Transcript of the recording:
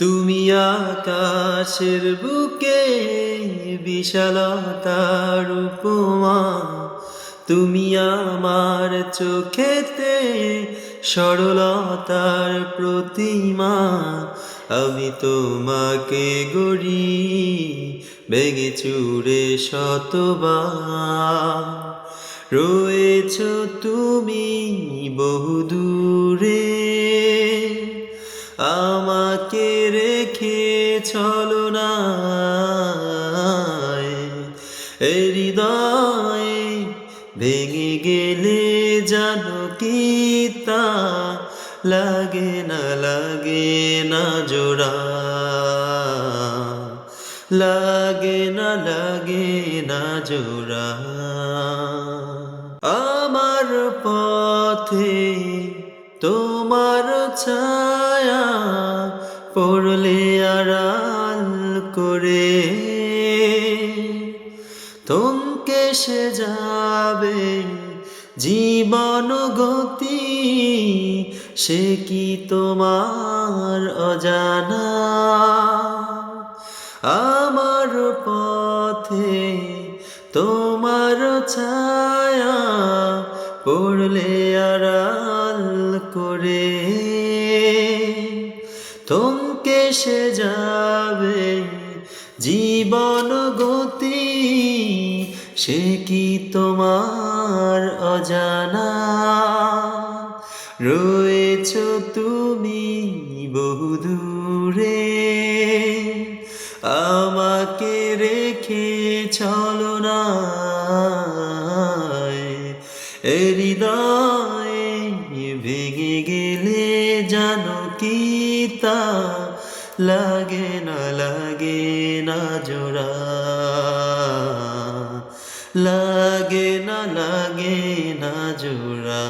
তুমি আকাশের বুকে বিশালতার উপমা, তুমি আমার চোখেতে সরলতার প্রতিমা। আমি তোমাকে গড়ি ভেঙে চুরে শতবার। রয়েছ তুমি বহুদূরে, আমাকে রেখে চলো না হৃদয়ে। ভেঙে গেলে জানো কি তা লাগে না জোড়া, লাগে না জোড়া। আমার পথে তোমার ছায়া পড়লে আড়াল করে থমকে সে যাবে জীবন গতি। সে কি তোমার অজানা? আমার পথে তোমার ছায়া পড়লে আড়াল করে থমকে সে যাবে জীবন গতি। সে কি তোমার অজানা? রয়েছ তুমি বহুদূরে, আমাকে রেখে চলো না হৃদয়ে। ভেঙে গেলে জানো কি তা লাগে না জোড়া, লাগে না জোড়া।